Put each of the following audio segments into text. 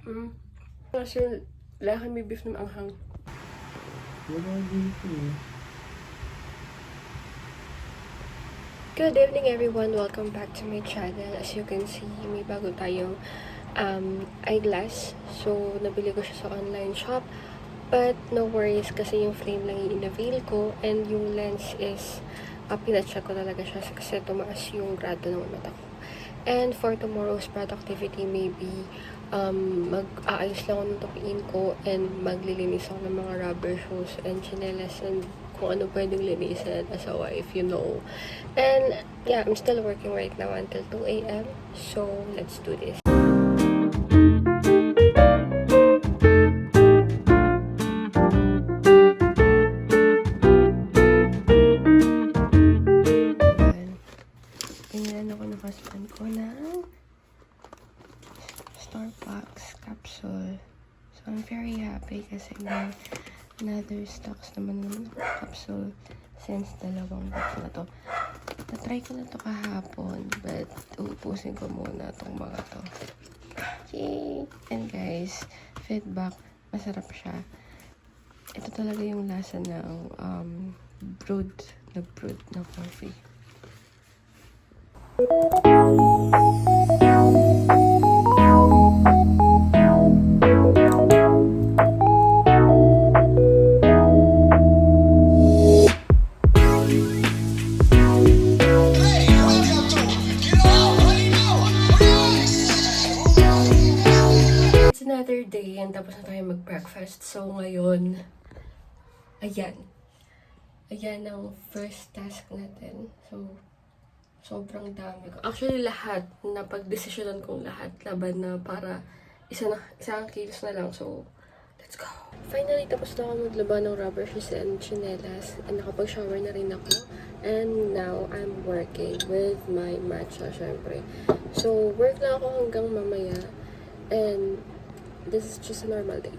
Kasi laki may beef na maanghang. Wala dito eh. Good evening everyone! Welcome back to my channel. As you can see, may bago tayong eyeglass. So, nabili ko siya sa online shop. But no worries kasi yung frame lang yung in-avail ko. And yung lens is, pinacheck ko talaga siya kasi tumaas yung grado ng mata ko. And for tomorrow's productivity, maybe mag-aayos lang ako ng tupiin ko and maglilinis ako ng mga rubber shoes and chinelas and kung ano pwedeng linisin as a wife, you know. And yeah, I'm still working right now until 2 a.m. So, let's do this. Tingnan ako ng husband ko ng Starbucks capsule. So, I'm very happy kasi may another stocks naman capsule since dalawang box na to. Na-try ko na to kahapon, but uupusin ko muna itong mga to. Yay! And guys, feedback, masarap siya. Ito talaga yung lasa ng brewed na coffee. Another day and tapos na tayo mag-breakfast. So, ngayon, ayan ang first task natin. So, sobrang dami ko. Actually, lahat, napag-desisyonan kong lahat laban na para isang kilos na lang. So, let's go! Finally, tapos na ako maglaba ng rubber shoes and chinelas. And nakapag-shower na rin ako. And now, I'm working with my matcha, syempre. So, work lang ako hanggang mamaya. And this is just a normal day.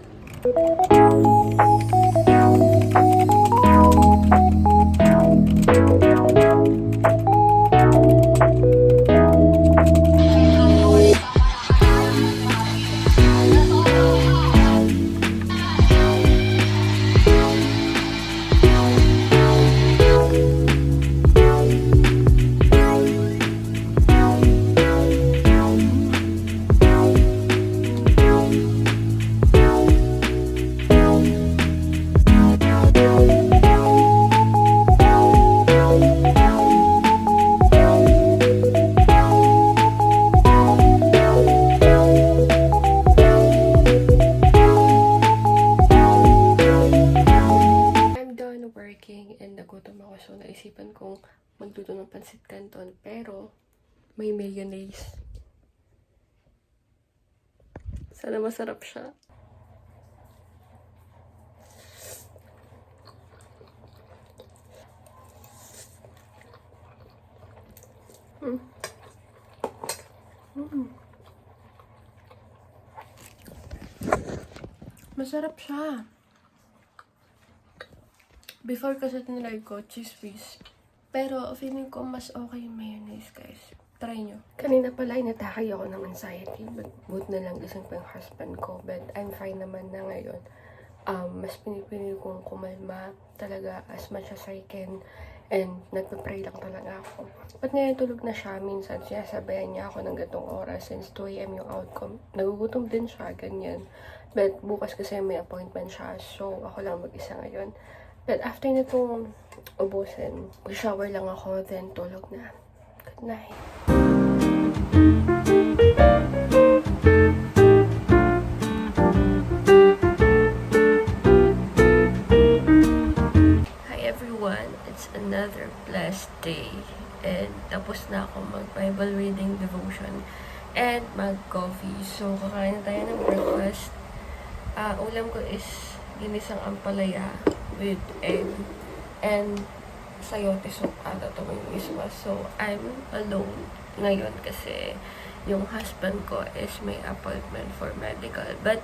And nagutom ako, so naisipan kong magluto ng pancit canton, pero may mayonnaise. Sana masarap siya. Masarap siya. Before kasi tinry ko, cheese whiz. Pero feeling ko mas okay yung mayonnaise, guys. Try nyo. Kanina pala inatakay ako ng anxiety. But buti na lang gising pa yung husband ko. But I'm fine naman na ngayon. Mas pinipili kong kumalma talaga as much as I can. And nagpa-pray lang talaga ako. But ngayon tulog na siya. Minsan sinasabayan niya ako ng gatong oras since 2 a.m. yung outcome. Nagugutom din siya, ganyan. But bukas kasi may appointment siya. So ako lang mag-isa ngayon. But after na itong ubusin, shower lang ako, then tulog na. Good night. Hi everyone! It's another blessed day. And tapos na ako mag-Bible reading devotion and mag-coffee. So, kakain na tayo ng breakfast. Ulam ko is ginisang ampalaya with egg and sayote soup ata ito yung iswa. So, I'm alone ngayon kasi yung husband ko is may appointment for medical. But,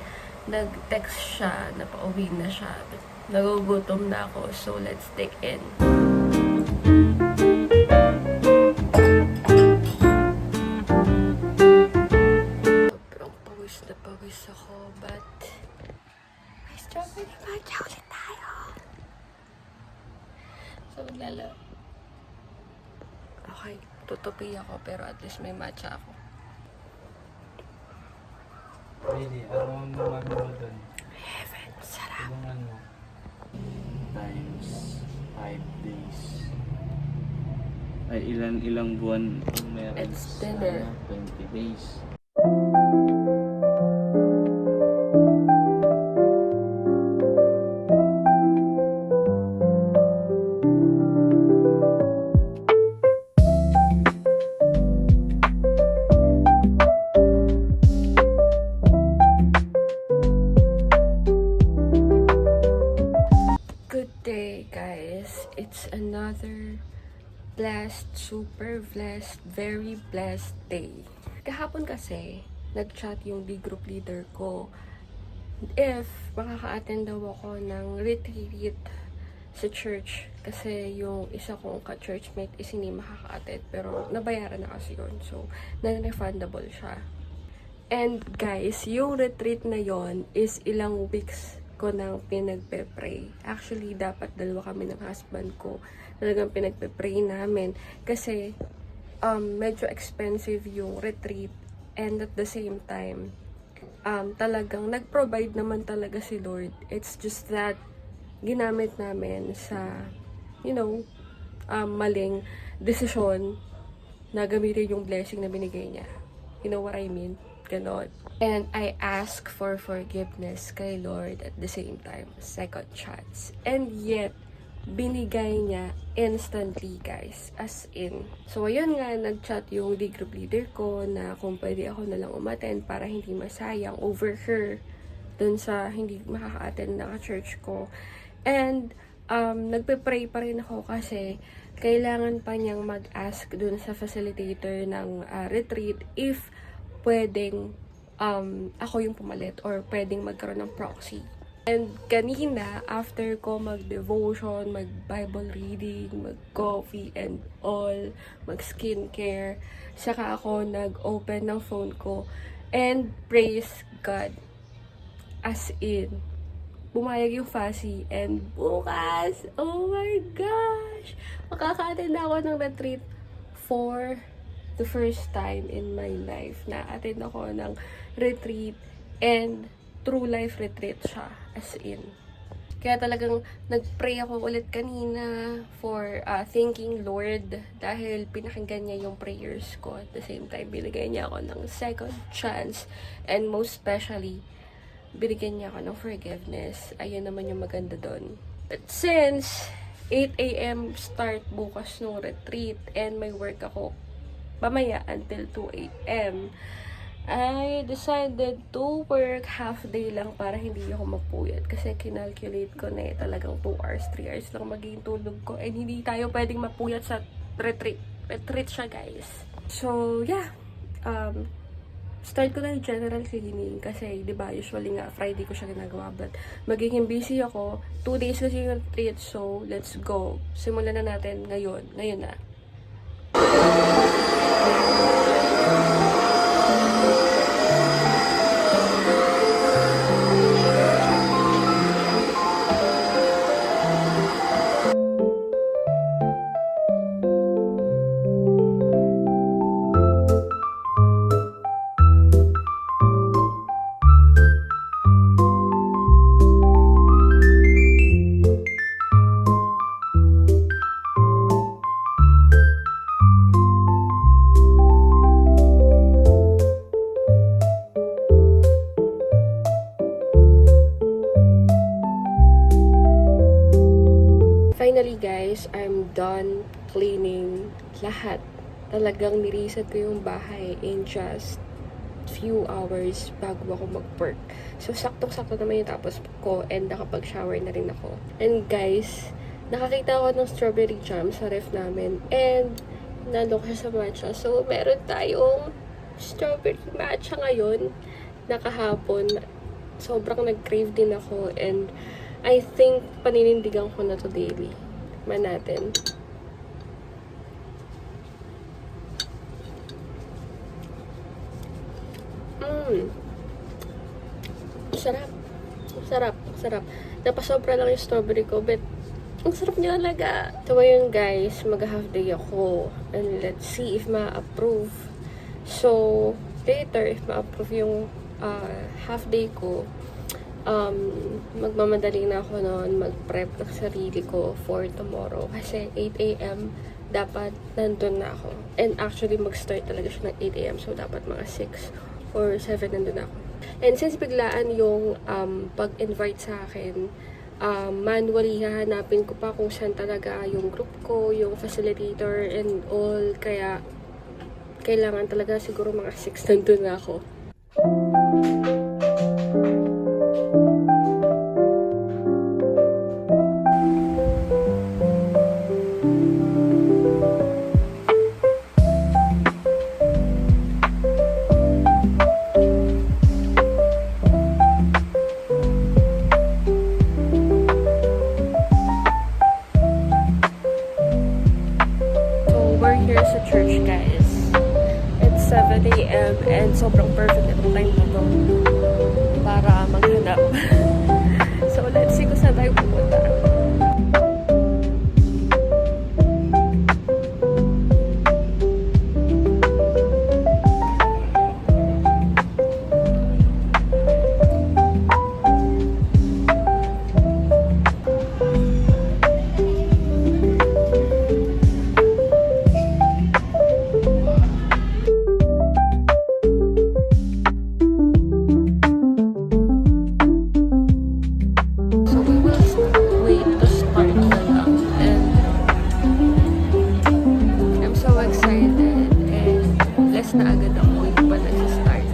nag-text siya na pauwi na siya. But, nagugutom na ako. So, let's dig in. Sobrang pawis na pawis ako. tutupi ako, pero at least may matcha ako. Really, ano ang naman mo doon? Heaven, sarap. Tulungan mo. Times 5 days. Ay, ilang buwan ang meron? It's dinner. 20 days. Good day, guys. It's another blessed, super blessed, very blessed day. Kahapon kasi, nag-chat yung D group leader ko if makaka-attend daw ako ng retreat sa church kasi yung isa kong ka-churchmate is hindi makaka-attend pero nabayaran na kasi yun. So, non-refundable siya. And guys, yung retreat na yon is ilang weeks ko nang pinagpe-pray. Actually, dapat dalawa kami ng husband ko. Talagang pinagpe-pray namin. Kasi, medyo expensive yung retreat. And at the same time, talagang nag-provide naman talaga si Lord. It's just that, ginamit namin sa, maling desisyon na gamitin yung blessing na binigay niya. You know what I mean? Ganon. And I ask for forgiveness kay Lord at the same time. Second chance. And yet, binigay niya instantly, guys. As in. So, ayun nga, nag-chat yung D group leader ko na kung pwede ako nalang umattend para hindi masayang over her dun sa hindi makaka-attend na church ko. And, nagpe-pray pa rin ako kasi kailangan pa niyang mag-ask dun sa facilitator ng retreat if pwedeng ako yung pumalit or pwedeng magkaroon ng proxy. And kanina, after ko mag-devotion, mag-Bible reading, mag-coffee and all, mag-skincare, saka ako nag-open ng phone ko and praise God. As in, bumayag yung Fassi and bukas, oh my gosh, makaka-attend ako ng retreat for the first time in my life na attend ako ng retreat and true life retreat siya, as in. Kaya talagang nag-pray ako ulit kanina for thanking Lord dahil pinakinggan niya yung prayers ko. At the same time, binigay niya ako ng second chance and most especially, binigyan niya ako ng forgiveness. Ayun naman yung maganda doon. But since 8 a.m. start bukas ng retreat and may work ako mamaya until 2 a.m. I decided to work half day lang para hindi ako mapuyat. Kasi kinalculate ko na talagang 2 hours, 3 hours lang magiging tulog ko. And hindi tayo pwedeng mapuyat sa retreat. Retreat siya, guys. So, yeah. Start ko na yung general cleaning. Kasi, di ba, usually nga, Friday ko siya ginagawa. But, magiging busy ako. 2 days kasi yung retreat. So, let's go. Simulan na natin ngayon. Ngayon na. Finally guys, I'm done cleaning lahat. Talagang nireset ko yung bahay in just few hours bago ako mag-work. So, saktong-sakto naman yung tapos ko and nakapag-shower na rin ako. And guys, nakakita ako ng strawberry jam sa ref namin and nandun ko sa matcha. So, meron tayong strawberry matcha ngayon. Nakahapon, sobrang nag-crave din ako and I think paninindigan ko na to daily. Man natin. Sarap. Sarap. Sarap. Napasobra lang yung strawberry ko, but Ang sarap niya talaga. So, ayun guys, mag-half day ako. And let's see if ma-approve. So, later, if ma-approve yung half day ko, magmamadali na ako noon mag-prep ng sarili ko for tomorrow. Kasi 8 a.m. dapat nandun na ako. And actually, mag-start talaga siya ng 8 a.m. So, dapat mga 6 or 7 nandun ako. And since biglaan yung pag-invite sa akin, manually hahanapin ko pa kung saan talaga yung group ko, yung facilitator, and all. Kaya, kailangan talaga siguro mga 6 nandun na ako. Here sa church, guys. It's 7 a.m. and sobrang perfect itong time na to para maghanap. So, let's see kung saan tayo pupunta. Na agad ako, hindi pa nag-start.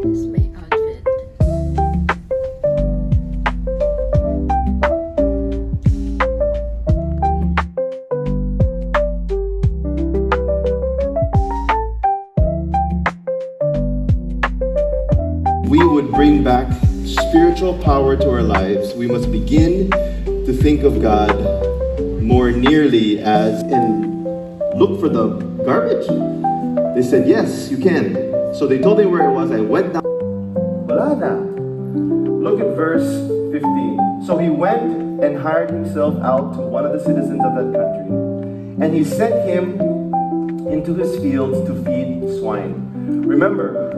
This is my outfit. We would bring back spiritual power to our lives, we must begin to think of God more nearly as and look for the garbage. They said, yes, you can. So they told me where it was. I went down. Wala na. Look at verse 15. So he went and hired himself out to one of the citizens of that country, and he sent him into his fields to feed swine. Remember,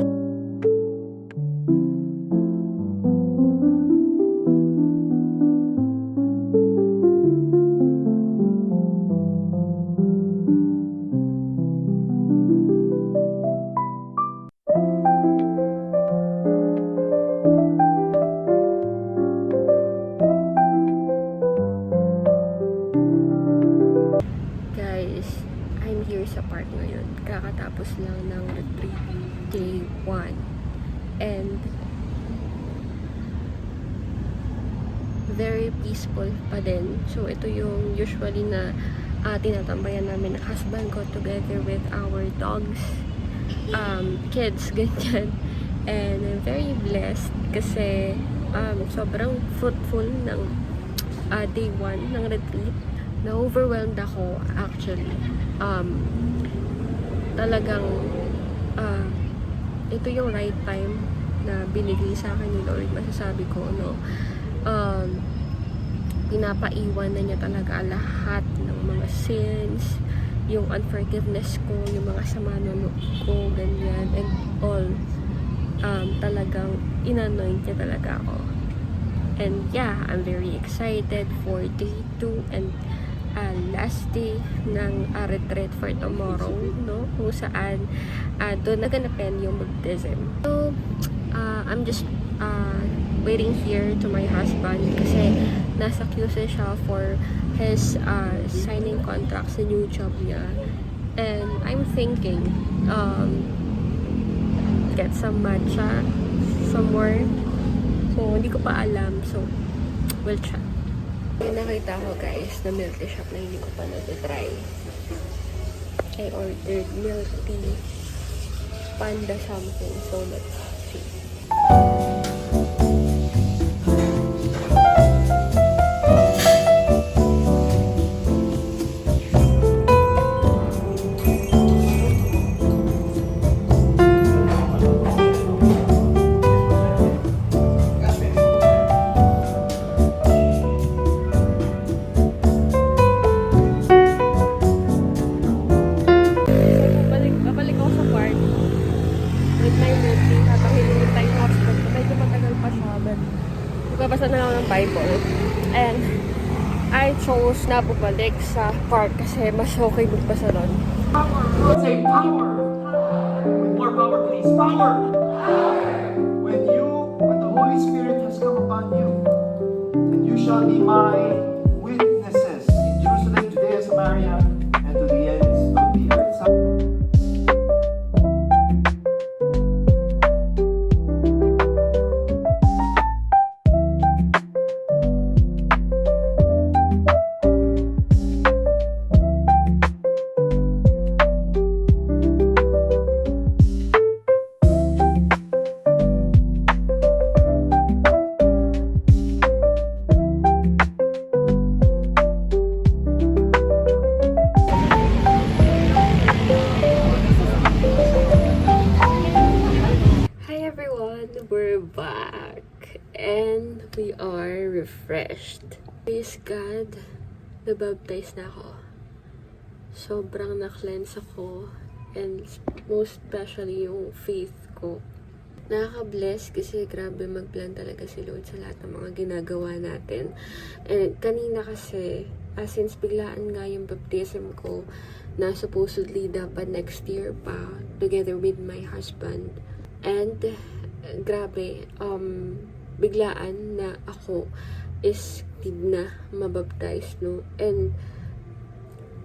sa part ngayon. Kakatapos lang ng retreat day 1. And very peaceful pa din. So, ito yung usually na tinatambayan namin ng husband ko together with our dogs, kids, ganyan. And I'm very blessed kasi sobrang fruitful ng day 1 ng retreat. Na-overwhelmed ako actually. Talagang ito yung right time na binigay sa akin ni Lord, masasabi ko, no? Pinapaiwan na niya talaga lahat ng mga sins, yung unforgiveness ko, yung mga sama ng loob ko, ganyan, and all. Talagang inanoint niya talaga ako. And yeah, I'm very excited for day 2 and last day ng retreat for tomorrow, no? Kung saan doon naganapin yung baptism. So, I'm just waiting here to my husband kasi nasa QC siya for his signing contract sa new job niya. And I'm thinking get some matcha somewhere. So, hindi ko pa alam. So, we'll try. Yung nakita ko guys na milk tea shop na hindi ko pa nag-try. I ordered milk tea panda something. So, let's see. Babalik ako sa park with my routine habang hinihintay yung hotspot ko. Medyo matagal pa siya, but magbabasa na lang ng Bible. And I chose na bumalik sa park kasi mas okay magbasa doon. Say power. More power, please. Power. When the Holy Spirit has come upon you, and you shall be my witnesses in Jerusalem, Judea, Samaria, and to the ends of the earth. Hi everyone! We're back! And we are refreshed. Praise God, nabaptize na ako. Sobrang na-cleanse ako. And most especially yung faith ko. Nakaka-bless kasi grabe mag-plan talaga si Lord sa lahat ng mga ginagawa natin. And kanina kasi, since biglaan nga yung baptism ko, na supposedly dapat next year pa, together with my husband. And, grabe, biglaan na ako is hindi na mabaptize, no? And,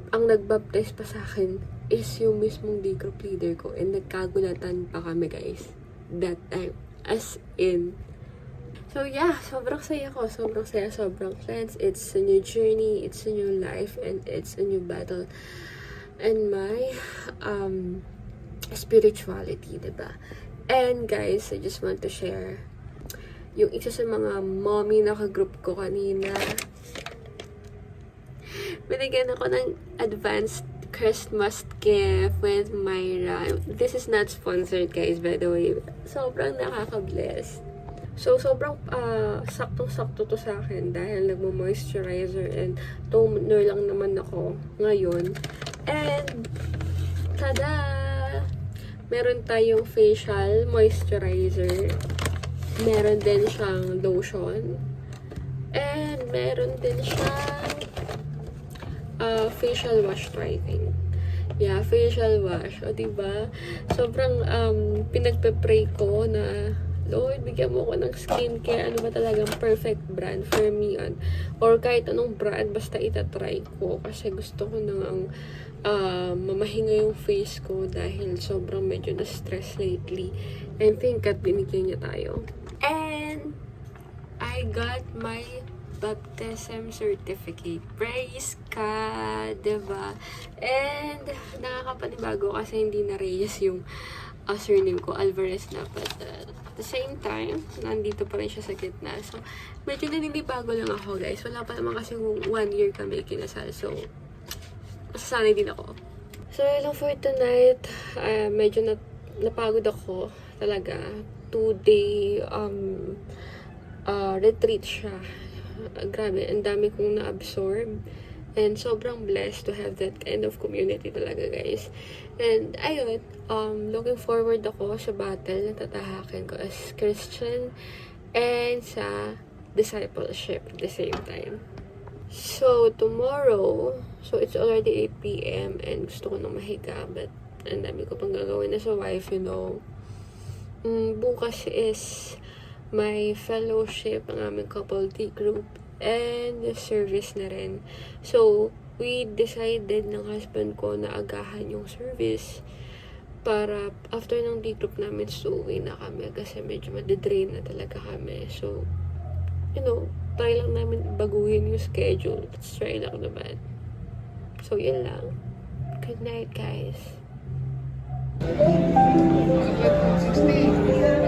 ang nagbaptize pa sa akin is yung mismong D group leader ko. And nagkagulatan pa kami, guys. That time. As in. So, yeah, sobrang saya ko. Sobrang saya, sobrang cleanse. It's a new journey, it's a new life, and it's a new battle. And my spirituality, diba? And guys, I just want to share yung isa sa mga mommy na ka-group ko kanina. Binigyan ako ng advanced Christmas gift with Myra. This is not sponsored, guys, by the way. Sobrang nakaka-bless. So, sobrang saktong-sakto to sa akin dahil nagmo-moisturizer and toner lang naman ako ngayon. And, tada! Meron tayong facial moisturizer. Meron din siyang lotion. And, meron din siyang facial wash to, I think. Yeah, facial wash. O, diba? Sobrang pinagpe-pray ko na Lord, bigyan mo ko ng skincare. Ano ba talagang perfect brand for me? Or kahit anong brand, basta itatry ko. Kasi gusto ko nang mamahinga yung face ko dahil sobrang medyo na-stress lately. And think at binigyan niya tayo. And I got my baptism certificate. Praise God! Diba? And nakakapanibago kasi hindi na Reyes yung surname ko. Alvarez na. But at the same time, nandito pa rin siya sa gitna. So, medyo naninibago lang ako, guys. Wala pa naman kasi 1 year kami kinasal. So, masasanay din ako. So, yun lang for tonight. Medyo napagod ako talaga. 2-day retreat siya. Grabe, ang dami kong na-absorb. And sobrang blessed to have that kind of community talaga, guys. And, ayun, looking forward ako sa battle na tatahakin ko as Christian and sa discipleship at the same time. So, tomorrow, so it's already 8 p.m. and gusto ko nang mahiga, but ang dami ko pang gagawin na sa wife, you know. Bukas is my fellowship, ang aming couple D group, and service na rin. So, we decided ng husband ko na agahan yung service para after ng D group namin, so uwi na kami kasi medyo madidrain na talaga kami. So, you know, try lang namin baguhin yung schedule. Let's try lang naman. So, yun lang. Good night, guys. 60.